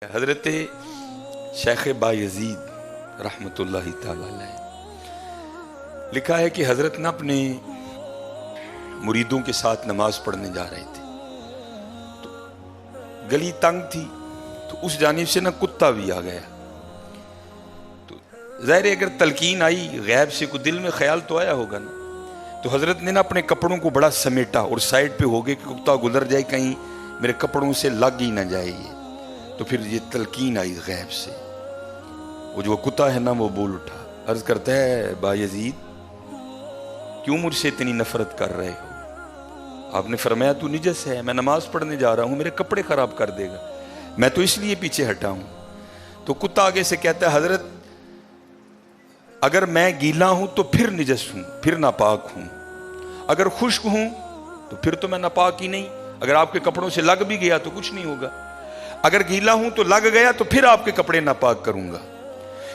حضرت شیخ بایزید رحمت اللہ تعالی علیہ لکھا ہے کہ حضرت نے اپنے مریدوں کے ساتھ نماز پڑھنے جا رہے تھے تو گلی تنگ تھی تو اس جانب سے کتا بھی آ گیا تو ظاہر اگر تلقین آئی غیب سے کوئی دل میں خیال تو آیا ہوگا نا، تو حضرت نے اپنے کپڑوں کو بڑا سمیٹا اور سائڈ پہ ہو گئے کہ کتا گزر جائے کہیں میرے کپڑوں سے لگ ہی نہ جائے یہ. تو پھر یہ تلقین آئی غیب سے، وہ جو کتا ہے نا وہ بول اٹھا، عرض کرتا ہے بایزید کیوں مجھ سے اتنی نفرت کر رہے ہو؟ آپ نے فرمایا تو نجس ہے، میں نماز پڑھنے جا رہا ہوں، میرے کپڑے خراب کر دے گا، میں تو اس لیے پیچھے ہٹا ہوں. تو کتا آگے سے کہتا ہے حضرت اگر میں گیلا ہوں تو پھر نجس ہوں، پھر ناپاک ہوں، اگر خشک ہوں تو پھر تو میں ناپاک ہی نہیں، اگر آپ کے کپڑوں سے لگ بھی گیا تو کچھ نہیں ہوگا، اگر گیلا ہوں تو لگ گیا تو پھر آپ کے کپڑے ناپاک کروں گا،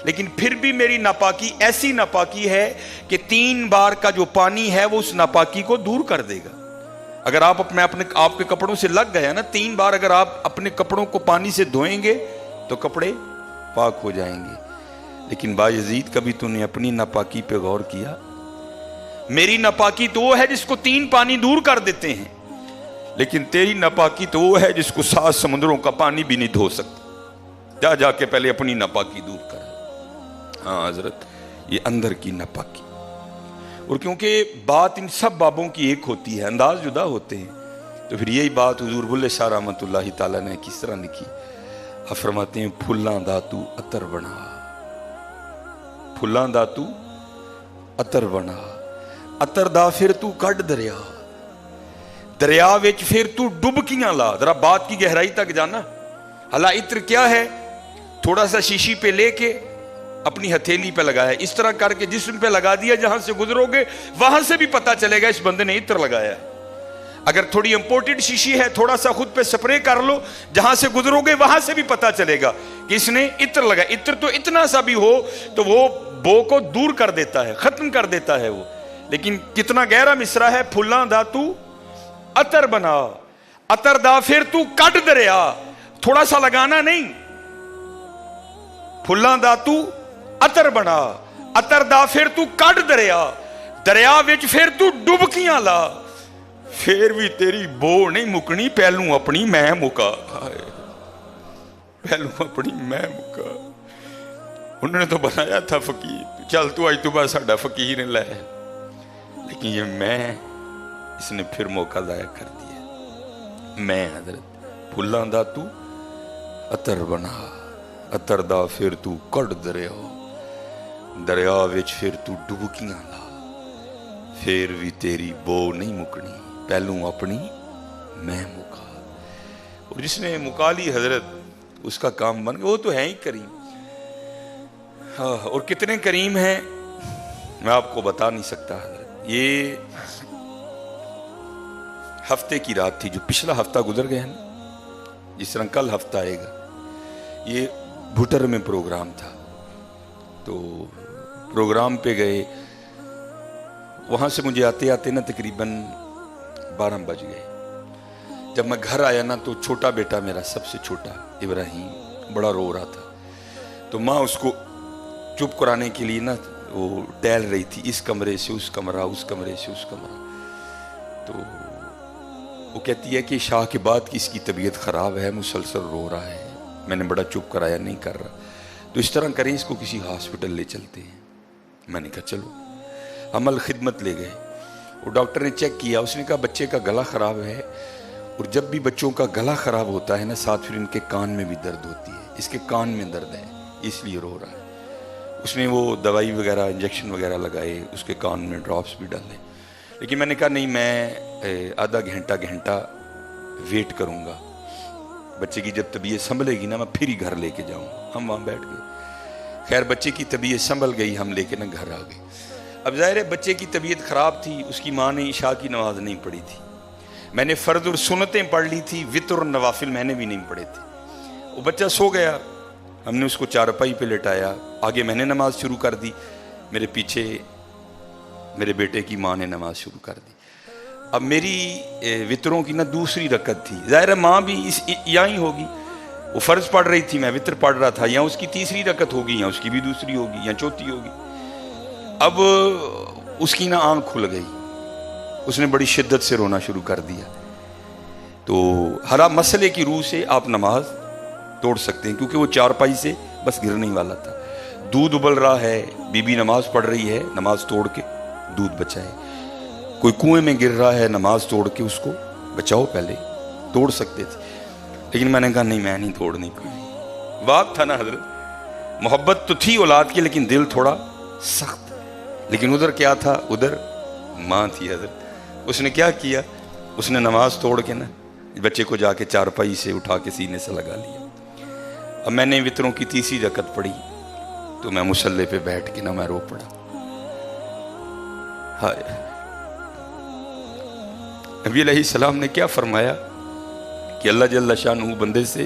لیکن پھر بھی میری ناپاکی ایسی ناپاکی ہے کہ 3 بار کا جو پانی ہے وہ اس ناپاکی کو دور کر دے گا. اگر آپ کے کپڑوں سے لگ گیا نا 3 بار، اگر آپ اپنے کپڑوں کو پانی سے دھوئیں گے تو کپڑے پاک ہو جائیں گے. لیکن بایزید کبھی تو نے اپنی ناپاکی پہ غور کیا؟ میری ناپاکی تو وہ ہے جس کو 3 پانی دور کر دیتے ہیں، لیکن تیری ناپاکی تو وہ ہے جس کو 7 سمندروں کا پانی بھی نہیں دھو سکتا. جا کے پہلے اپنی ناپاکی دور کر. ہاں حضرت یہ اندر کی ناپاکی، اور کیونکہ بات ان سب بابوں کی ایک ہوتی ہے، انداز جدا ہوتے ہیں، تو پھر یہی بات حضور بلے شاہ رحمت اللہ تعالیٰ نے کس طرح لکھی. آپ فرماتے ہیں پھلاں دا تو عطر بنا، پھلاں دا تو عطر بنا، عطر دا پھر تو کڈ دریا، دریا وچ پھر تو ڈبکیاں لا. ذرا بات کی گہرائی تک جانا. حالا عطر کیا ہے؟ تھوڑا سا شیشی پہ لے کے اپنی ہتھیلی پہ لگایا، اس طرح کر کے جسم پہ لگا دیا، جہاں سے گزرو گے وہاں سے بھی پتا چلے گا اس بندے نے عطر لگایا ہے. اگر تھوڑی امپورٹڈ شیشی ہے تھوڑا سا خود پہ سپرے کر لو، جہاں سے گزرو گے وہاں سے بھی پتا چلے گا کہ اس نے عطر لگایا. عطر تو اتنا سا بھی ہو تو وہ بو کو دور کر دیتا ہے، ختم کر دیتا ہے وہ. لیکن کتنا گہرا مصرع ہے، پھلاں دا تو عطر بنا، عطر دا پھر تو کڈ دریا. تھوڑا سا لگانا نہیں، پھلاں دا تو عطر بنا، عطر دا پھر تو کڈ دریا، دریا وچ پھر تو ڈبکیاں لا، پھر بھی تیری بو نہیں مکنی، پہلوں اپنی میں مکا. پہلوں اپنی میں مکا. انہوں نے تو بنایا تھا فقیر، چل تو آج تو بس ساڈا فقیر لے، لیکن یہ میں اس نے پھر موقع ضائع کر دیا. میں حضرت پھلاں دا تو عطر بنا، عطر دا پھر تو کڈ دریا، دریا وچ پھر تو ڈبکیاں لا، پھر بھی تیری بو نہیں مکنی، پہلوں اپنی میں مکا. اور جس نے مکا لی حضرت اس کا کام بن گیا. وہ تو ہے ہی کریم. ہاں، اور کتنے کریم ہیں میں آپ کو بتا نہیں سکتا حضرت. یہ ہفتے کی رات تھی، جو پچھلا ہفتہ گزر گیا نا، جس طرح کل ہفتہ آئے گا. یہ بھٹر میں پروگرام تھا، تو پروگرام پہ گئے، وہاں سے مجھے آتے آتے نا تقریباً 12 بج گئے. جب میں گھر آیا نا تو چھوٹا بیٹا میرا، سب سے چھوٹا ابراہیم، بڑا رو رہا تھا. تو ماں اس کو چپ کرانے کے لیے نا وہ ٹہل رہی تھی، اس کمرے سے اس کمرہ، اس کمرے سے اس کمرہ. تو وہ کہتی ہے کہ شاہ کے بعد کی اس کی طبیعت خراب ہے، مسلسل رو رہا ہے. میں نے بڑا چپ کرایا، نہیں کر رہا. تو اس طرح کریں اس کو کسی ہاسپٹل لے چلتے ہیں. میں نے کہا چلو. عمل خدمت لے گئے، وہ ڈاکٹر نے چیک کیا، اس نے کہا بچے کا گلا خراب ہے، اور جب بھی بچوں کا گلا خراب ہوتا ہے نا ساتھ پھر ان کے کان میں بھی درد ہوتی ہے، اس کے کان میں درد ہے اس لیے رو رہا ہے. اس نے وہ دوائی وغیرہ انجیکشن وغیرہ لگائے، اس کے کان میں ڈراپس بھی ڈالے. لیکن میں نے کہا نہیں، میں آدھا گھنٹہ ویٹ کروں گا، بچے کی جب طبیعت سنبھلے گی نا میں پھر ہی گھر لے کے جاؤں. ہم وہاں بیٹھ گئے. خیر بچے کی طبیعت سنبھل گئی، ہم لے کے نا گھر آ گئے. اب ظاہر ہے بچے کی طبیعت خراب تھی، اس کی ماں نے عشاء کی نماز نہیں پڑھی تھی، میں نے فرض اور سنتیں پڑھ لی تھی، وتر اور نوافل میں نے بھی نہیں پڑھے تھے. وہ بچہ سو گیا، ہم نے اس کو چارپائی پہ لٹایا، آگے میں نے نماز شروع کر دی، میرے پیچھے میرے بیٹے کی ماں نے نماز شروع کر دی. اب میری وطروں کی نا دوسری رکعت تھی، ظاہر ہے ماں بھی یہاں ہی ہوگی. وہ فرض پڑھ رہی تھی، میں وتر پڑھ رہا تھا، یا اس کی تیسری رکعت ہوگی یا اس کی بھی دوسری ہوگی یا چوتھی ہوگی. اب اس کی نا آنکھ کھل گئی، اس نے بڑی شدت سے رونا شروع کر دیا. تو ہر مسئلے کی روح سے آپ نماز توڑ سکتے ہیں، کیونکہ وہ چارپائی سے بس گرنے ہی والا تھا. دودھ ابل رہا ہے، بی بی نماز پڑھ رہی ہے، نماز توڑ کے دودھ بچائے. کوئی کنویں میں گر رہا ہے، نماز توڑ کے اس کو بچاؤ. پہلے توڑ سکتے تھے، لیکن میں نے کہا نہیں، میں نہیں توڑنی. کوئی واقع تھا نا حضرت، محبت تو تھی اولاد کی لیکن دل تھوڑا سخت. لیکن ادھر کیا تھا؟ ادھر ماں تھی حضرت. اس نے کیا کیا؟ اس نے نماز توڑ کے نا بچے کو جا کے چارپائی سے اٹھا کے سینے سے لگا لیا. اب میں نے وطروں کی تیسری رکعت پڑھی تو میں مصلی پہ بیٹھ کے نا میں رو پڑا. ہائے، نبی علیہ السلام نے کیا فرمایا کہ اللہ جل شانہ بندے سے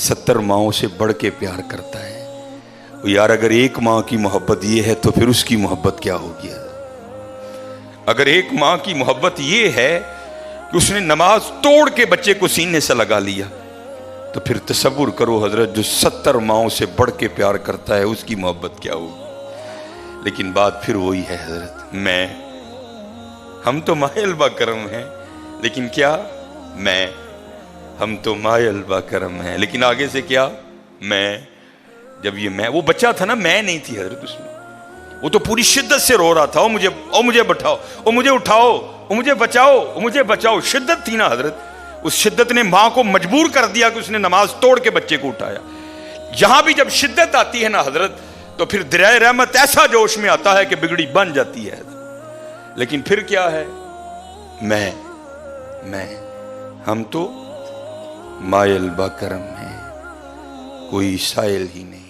70 ماؤں سے بڑھ کے پیار کرتا ہے. یار اگر ایک ماں کی محبت یہ ہے تو پھر اس کی محبت کیا ہوگی؟ اگر ایک ماں کی محبت یہ ہے کہ اس نے نماز توڑ کے بچے کو سینے سے لگا لیا، تو پھر تصور کرو حضرت، جو 70 ماؤں سے بڑھ کے پیار کرتا ہے اس کی محبت کیا ہوگی؟ لیکن بات پھر وہی ہے حضرت، ہم تو مائل با کرم ہیں، لیکن کیا ہم تو مائل با کرم ہیں، لیکن آگے سے کیا؟ جب یہ وہ بچہ تھا نا، میں نہیں تھی حضرت اس میں. وہ تو پوری شدت سے رو رہا تھا، مجھے بٹھاؤ، مجھے اٹھاؤ، مجھے بچاؤ، مجھے بچاؤ. شدت تھی نا حضرت، اس شدت نے ماں کو مجبور کر دیا کہ اس نے نماز توڑ کے بچے کو اٹھایا. یہاں بھی جب شدت آتی ہے نا حضرت، تو پھر دریائے رحمت ایسا جوش میں آتا ہے کہ بگڑی بن جاتی ہے. لیکن پھر کیا ہے؟ ہم تو مائل با کرم ہیں، کوئی سائل ہی نہیں.